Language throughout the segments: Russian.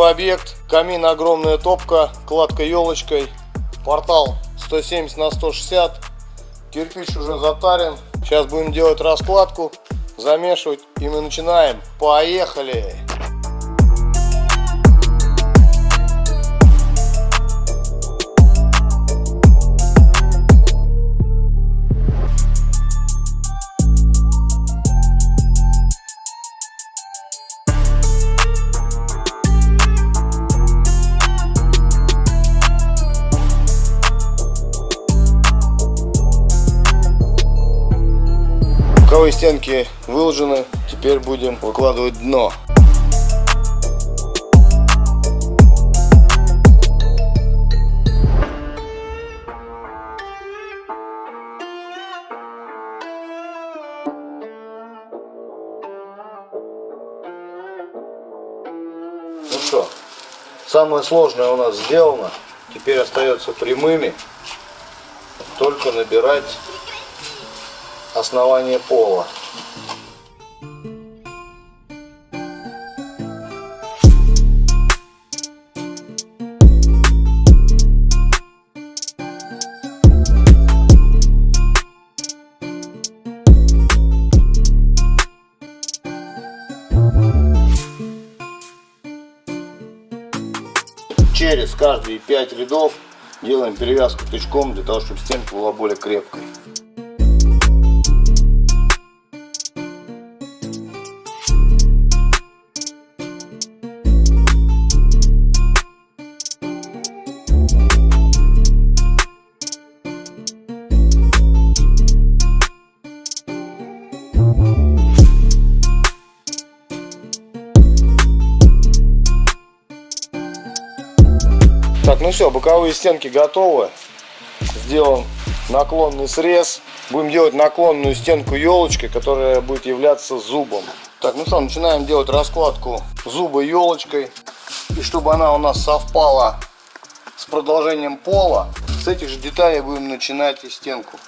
Первый объект. Камин, огромная топка, кладка елочкой. Портал 170 на 160. Кирпич уже затарен. Сейчас будем делать раскладку, замешивать, и мы начинаем. Поехали! Боковые стенки выложены, теперь будем выкладывать дно. Ну что, самое сложное у нас сделано, теперь остается прямыми только набирать основание пола. Через каждые 5 рядов делаем перевязку тычком для того, чтобы стенка была более крепкой. Так, ну все, боковые стенки готовы. Сделан наклонный срез. Будем делать наклонную стенку елочкой, которая будет являться зубом. Так, ну что, начинаем делать раскладку зуба елочкой. И чтобы она у нас совпала с продолжением пола, с этих же деталей будем начинать и стенку.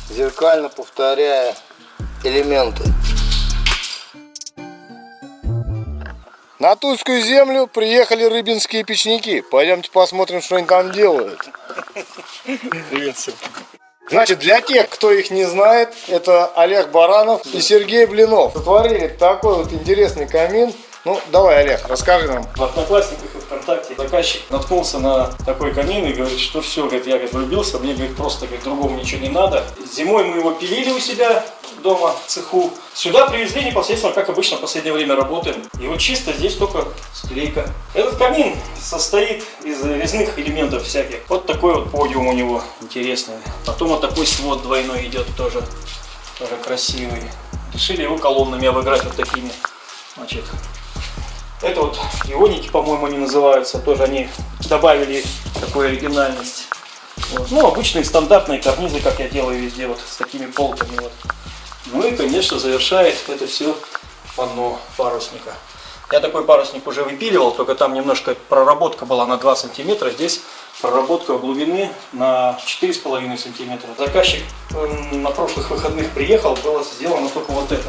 Зеркально повторяя элементы. На Тульскую землю приехали рыбинские печники. Пойдемте посмотрим, что они там делают. Привет всем. Значит, для тех, кто их не знает, это Олег Баранов и Сергей Блинов. Сотворили такой вот интересный камин. Ну, давай, Олег, расскажи нам. В Одноклассниках и ВКонтакте заказчик наткнулся на такой камин и говорит, что все, говорит, я влюбился, мне, говорит, просто, говорит, другому ничего не надо. Зимой мы его пилили у себя дома в цеху. Сюда привезли непосредственно, как обычно в последнее время работаем. И вот чисто здесь только склейка. Этот камин состоит из резных элементов всяких. Вот такой вот подиум у него интересный. Потом вот такой свод двойной идет, тоже красивый. Решили его колоннами обыграть вот такими. Значит, это вот ионики, по-моему, они называются. Тоже они добавили такую оригинальность. Вот. Ну, обычные стандартные карнизы, как я делаю везде, вот с такими полками. Вот. Ну и, конечно, завершает это все панно парусника. Я такой парусник уже выпиливал, только там немножко проработка была на 2 сантиметра. Здесь проработка глубины на 4,5 сантиметра. Заказчик на прошлых выходных приехал, было сделано только вот это.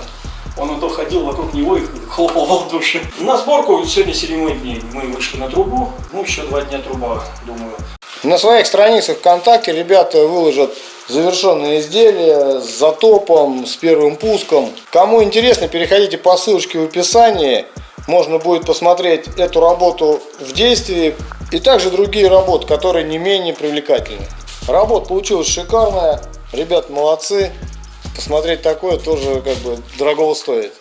Он вот ходил вокруг него и хлопал в ладоши. На сборку сегодня 7-й день. Мы вышли на трубу, ну еще 2 дня труба, думаю. На своих страницах ВКонтакте ребята выложат завершенные изделия с затопом, с первым пуском. Кому интересно, переходите по ссылочке в описании. Можно будет посмотреть эту работу в действии и также другие работы, которые не менее привлекательны. Работа получилась шикарная. Ребята молодцы. Посмотреть такое тоже как бы дорого стоит.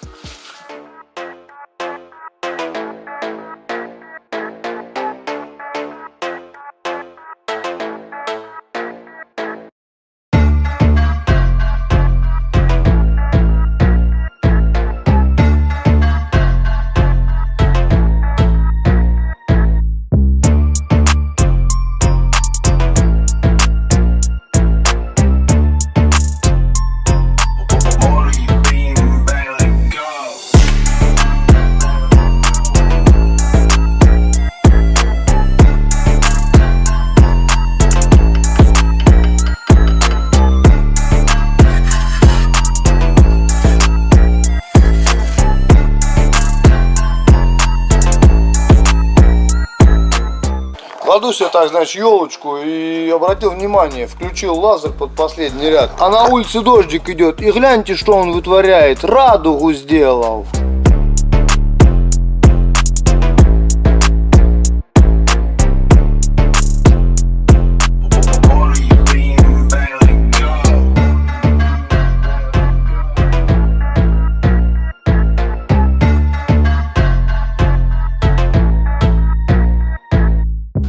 Принес я так, значит, елочку и обратил внимание, включил лазер под последний ряд. А на улице дождик идет. И гляньте, что он вытворяет. Радугу сделал.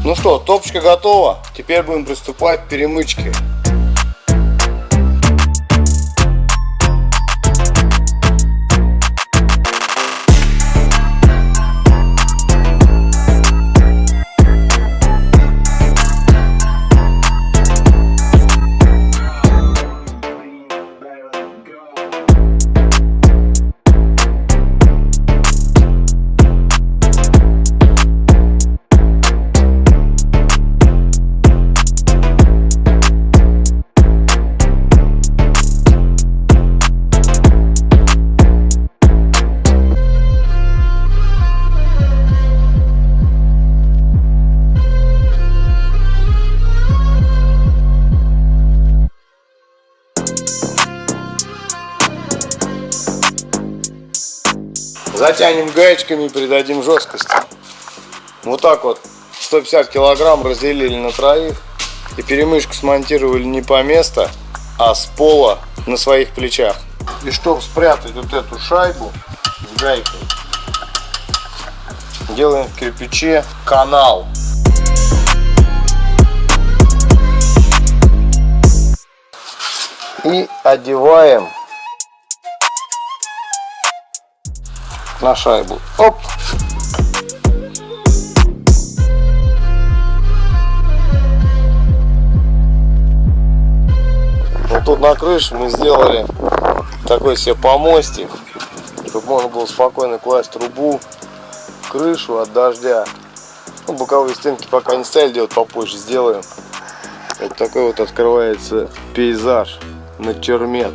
Ну что, топочка готова. Теперь будем приступать к перемычке. Затянем гаечками и придадим жесткости. Вот так вот 150 килограмм разделили на троих. И перемычку смонтировали не по месту, а с пола на своих плечах. И чтобы спрятать вот эту шайбу с гайкой, делаем в кирпиче канал. И одеваем на шайбу. Оп! Вот тут на крыше мы сделали такой себе помостик, чтобы можно было спокойно класть трубу, крышу от дождя. Ну, боковые стенки пока не стали делать, попозже сделаем. Вот такой вот открывается пейзаж на Чермет.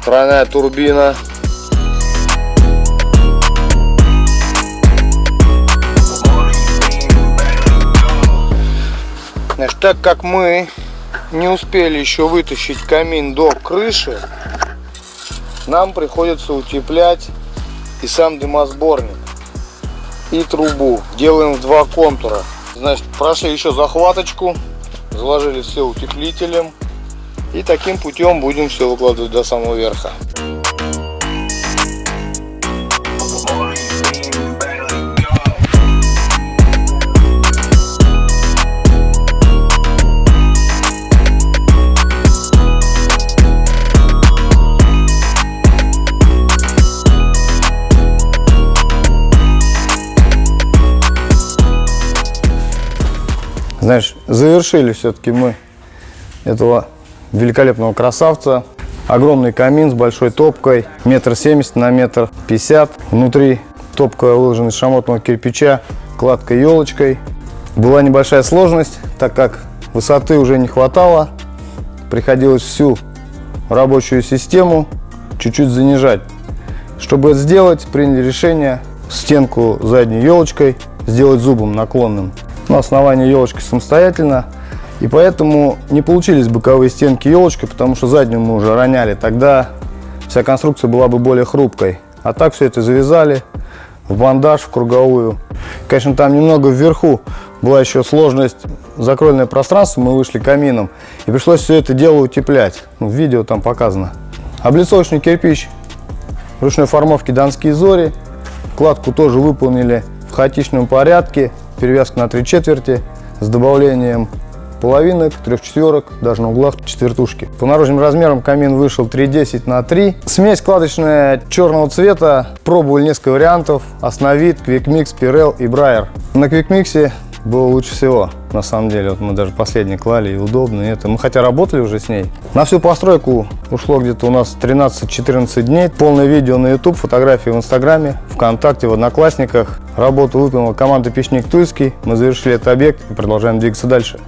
Тройная турбина. Значит, так как мы не успели еще вытащить камин до крыши, нам приходится утеплять и сам дымосборник, и трубу. Делаем в два контура. Значит, прошли еще захваточку, заложили все утеплителем. И таким путем будем все выкладывать до самого верха. Знаешь, завершили все-таки мы этого великолепного красавца. Огромный камин с большой топкой, 1,70 на 1,50 м. Внутри топка выложена из шамотного кирпича, кладка елочкой. Была небольшая сложность, так как высоты уже не хватало. Приходилось всю рабочую систему чуть-чуть занижать. Чтобы это сделать, приняли решение стенку задней елочкой сделать зубом наклонным. На основании елочки самостоятельно. И поэтому не получились боковые стенки елочкой, потому что заднюю мы уже роняли. Тогда вся конструкция была бы более хрупкой. А так все это завязали в бандаж, в круговую. Конечно, там немного вверху была еще сложность. Закройное пространство, мы вышли камином. И пришлось все это дело утеплять. Ну, в видео там показано. Облицовочный кирпич ручной формовки «Донские зори». Кладку тоже выполнили в хаотичном порядке. Перевязка на 3/4. с добавлением половинок, 3/4, даже на углах четвертушки. По наружным размерам камин вышел 310 на 3. Смесь кладочная черного цвета. Пробовали несколько вариантов. Основит, Quick-Mix, Pirel и Brayer. На Quick-Mix было лучше всего. На самом деле, вот мы даже последний клали, и удобно, и это. Мы хотя работали уже с ней. На всю постройку ушло где-то у нас 13-14 дней. Полное видео на YouTube, фотографии в Инстаграме, ВКонтакте, в Одноклассниках. Работу выполнила команда Печник Тульский. Мы завершили этот объект и продолжаем двигаться дальше.